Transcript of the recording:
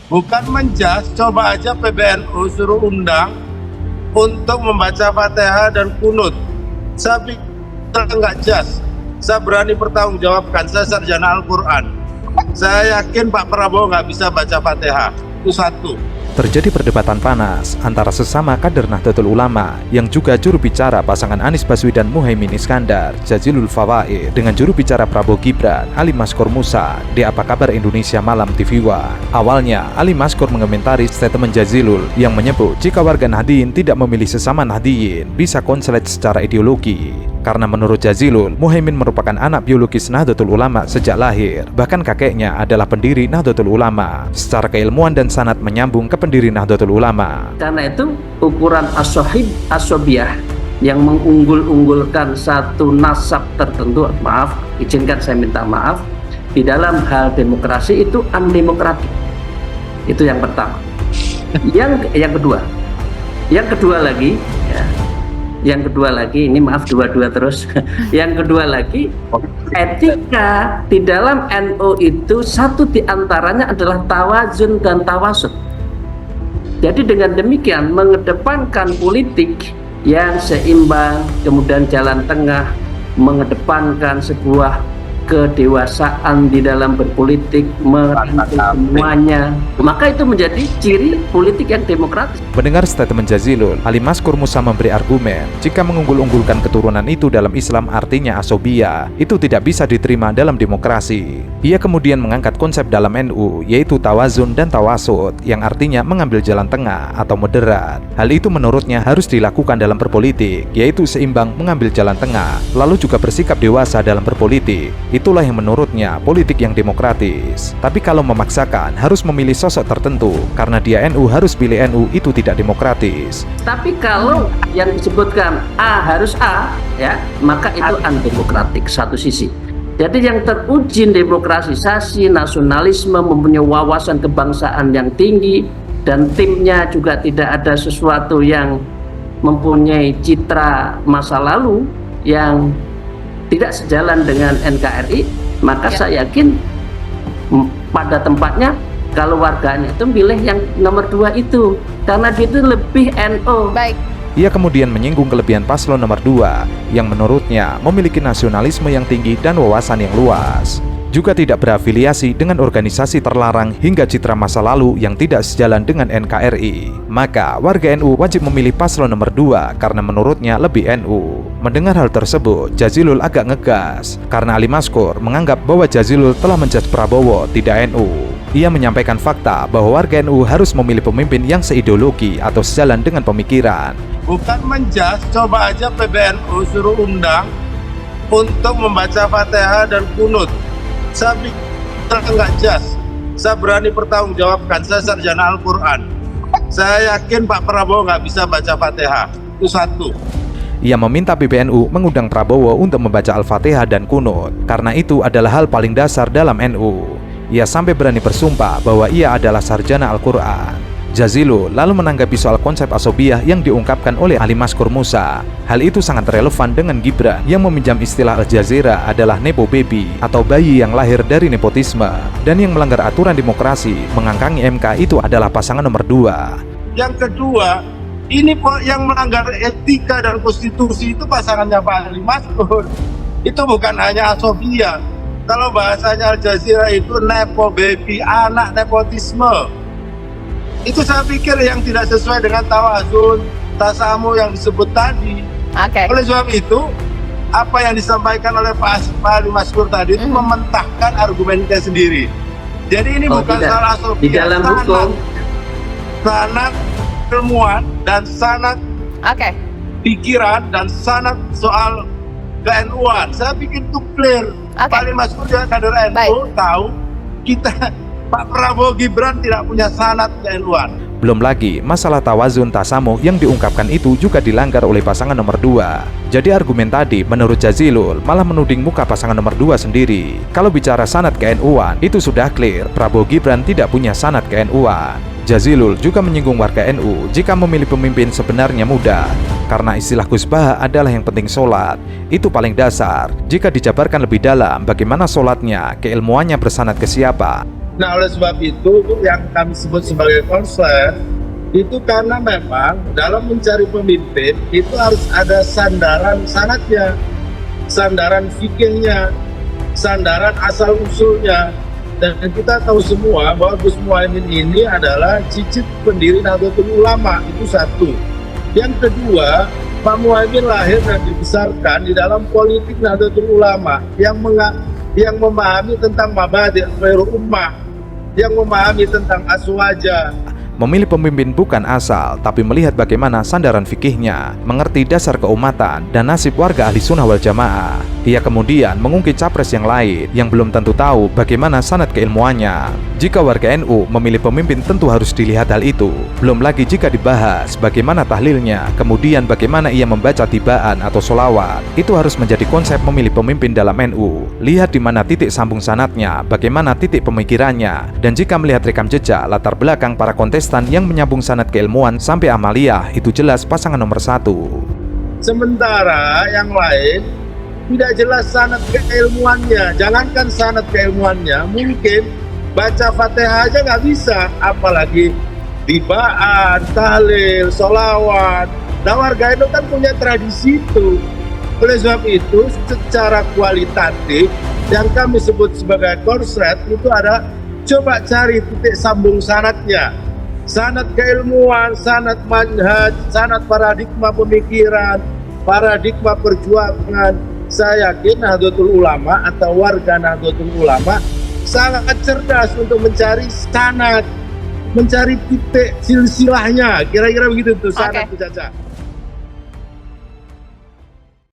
Bukan menjas, coba aja PBNU suruh undang untuk membaca Fatihah dan kunut. Saya pikir nggak jas. Saya berani pertanggungjawabkan, saya sarjana Al-Quran. Saya yakin Pak Prabowo nggak bisa baca Fatihah. Itu satu. Terjadi perdebatan panas antara sesama kader Nahdlatul Ulama yang juga juru bicara pasangan Anies Baswedan Muhaimin Iskandar, Jazilul Fawait, dengan juru bicara Prabowo Gibran, Ali Maskur Musa, di Apa Kabar Indonesia Malam TV One. Awalnya, Ali Maskur mengomentari statement Jazilul yang menyebut jika warga Nahdien tidak memilih sesama Nahdien bisa konslet secara ideologi. Karena menurut Jazilul, Muhaimin merupakan anak biologis Nahdlatul Ulama sejak lahir. Bahkan kakeknya adalah pendiri Nahdlatul Ulama. Secara keilmuan dan sanad menyambung ke pendiri Nahdlatul Ulama. Karena itu ukuran as-sohib as-sobiyah yang mengunggul-unggulkan satu nasab tertentu, maaf, izinkan saya minta maaf, di dalam hal demokrasi itu undemokratik. Itu yang pertama. Yang kedua lagi, ya. Yang kedua lagi, ini maaf dua-dua terus. Yang kedua lagi, etika di dalam NU itu satu diantaranya adalah tawazun dan tawasud. Jadi dengan demikian mengedepankan politik yang seimbang, kemudian jalan tengah, mengedepankan sebuah kedewasaan di dalam berpolitik, merangkul semuanya, maka itu menjadi ciri politik yang demokratis. Mendengar statement Jazilul, Ali Maskur Musa memberi argumen jika mengunggul-unggulkan keturunan itu dalam Islam artinya asobia, itu tidak bisa diterima dalam demokrasi. Ia kemudian mengangkat konsep dalam NU yaitu tawazun dan tawasud yang artinya mengambil jalan tengah atau moderat. Hal itu menurutnya harus dilakukan dalam berpolitik, yaitu seimbang mengambil jalan tengah, lalu juga bersikap dewasa dalam berpolitik. Itulah yang menurutnya politik yang demokratis. Tapi kalau memaksakan harus memilih sosok tertentu karena dia NU harus pilih NU, itu tidak demokratis. Tapi kalau yang disebutkan A harus A, ya, maka itu undemokratik satu sisi. Jadi yang teruji demokratisasi, nasionalisme, mempunyai wawasan kebangsaan yang tinggi, dan timnya juga tidak ada sesuatu yang mempunyai citra masa lalu yang tidak sejalan dengan NKRI, maka saya yakin pada tempatnya kalau warganya itu pilih yang nomor 2 itu, karena dia itu lebih NU. Baik. Ia kemudian menyinggung kelebihan paslon nomor 2 yang menurutnya memiliki nasionalisme yang tinggi dan wawasan yang luas. Juga tidak berafiliasi dengan organisasi terlarang hingga citra masa lalu yang tidak sejalan dengan NKRI. Maka warga NU wajib memilih paslon nomor 2 karena menurutnya lebih NU. Mendengar hal tersebut, Jazilul agak ngegas karena Ali Maskur menganggap bahwa Jazilul telah menjudge Prabowo tidak NU. Ia menyampaikan fakta bahwa warga NU harus memilih pemimpin yang seideologi atau sejalan dengan pemikiran. Bukan menjas, coba aja PBNU suruh undang untuk membaca Fatihah dan kunut. Saya pikir nggak jas. Saya berani pertanggungjawabkan, saya sarjana Al-Quran. Saya yakin Pak Prabowo nggak bisa baca Fatihah. Itu satu. Ia meminta PBNU mengundang Prabowo untuk membaca Al-Fatihah dan kunut, karena itu adalah hal paling dasar dalam NU. Ia sampai berani bersumpah bahwa ia adalah sarjana Al-Quran. Jazilul lalu menanggapi soal konsep asobiah yang diungkapkan oleh Ali Maskur Musa. Hal itu sangat relevan dengan Gibran yang meminjam istilah Al Jazeera adalah nepo baby atau bayi yang lahir dari nepotisme, dan yang melanggar aturan demokrasi mengangkangi MK itu adalah pasangan nomor 2. Yang kedua, ini yang melanggar etika dan konstitusi itu pasangannya Pak Ali Maskur. Itu bukan hanya asobiah. Kalau bahasanya Al Jazeera itu nepo baby, anak nepotisme. Itu saya pikir yang tidak sesuai dengan tawazun, tasamu yang disebut tadi. Oleh sebab itu, apa yang disampaikan oleh Pak Ali Maskur tadi itu mementahkan argumennya sendiri. Jadi ini bukan salah asobiah. Di dalam hukum, sanad ilmuwan dan sanad pikiran dan sanad soal ke-NU-an. Saya pikir itu clear. Pak Ali Maskur juga kader NU tahu kita Pak Prabowo Gibran tidak punya sanad ke-NU-an. Belum lagi masalah tawazun tasamuh yang diungkapkan itu juga dilanggar oleh pasangan nomor 2. Jadi argumen tadi menurut Jazilul malah menuding muka pasangan nomor 2 sendiri. Kalau bicara sanad ke-NU-an itu sudah clear, Prabowo Gibran tidak punya sanad ke-NU-an. Jazilul juga menyinggung warga NU jika memilih pemimpin sebenarnya mudah, karena istilah Gus Baha adalah yang penting sholat. Itu paling dasar. Jika dijabarkan lebih dalam bagaimana sholatnya, keilmuannya bersanad ke siapa, Nah, oleh sebab itu yang kami sebut sebagai konslet itu karena memang dalam mencari pemimpin itu harus ada sandaran sanadnya, sandaran fikihnya, sandaran asal usulnya. Dan kita tahu semua bahwa Gus Muhaimin ini adalah cicit pendiri Nahdlatul Ulama, itu satu. Yang kedua, Pak Muhaimin lahir dan dibesarkan di dalam politik Nahdlatul Ulama yang memahami tentang mabadi' khairul ummah, yang memahami tentang aswaja. Memilih pemimpin bukan asal, tapi melihat bagaimana sandaran fikihnya, mengerti dasar keumatan, dan nasib warga ahli sunnah wal jamaah. Ia kemudian mengungkit capres yang lain yang belum tentu tahu bagaimana sanad keilmuannya. Jika warga NU memilih pemimpin tentu harus dilihat hal itu. Belum lagi jika dibahas bagaimana tahlilnya, kemudian bagaimana ia membaca tibaan atau solawat. Itu harus menjadi konsep memilih pemimpin dalam NU. Lihat di mana titik sambung sanadnya, bagaimana titik pemikirannya, dan jika melihat rekam jejak latar belakang para kontestan yang menyambung sanad keilmuan sampai amaliyah, itu jelas pasangan nomor satu. Sementara yang lain tidak jelas sanad keilmuannya. Jangankan sanad keilmuannya, mungkin baca Fatihah aja nggak bisa, apalagi tibaan, tahlil, sholawat. Nah, warga itu kan punya tradisi itu. Oleh sebab itu, secara kualitatif yang kami sebut sebagai konslet itu ada coba cari titik sambung sanadnya. Sanad keilmuan, sanad manhaj, sanad paradigma pemikiran, paradigma perjuangan. Saya yakin Nahdlatul Ulama atau warga Nahdlatul Ulama sangat cerdas untuk mencari sanad, mencari titik silsilahnya. Kira-kira begitu tuh sanad Bu Caca.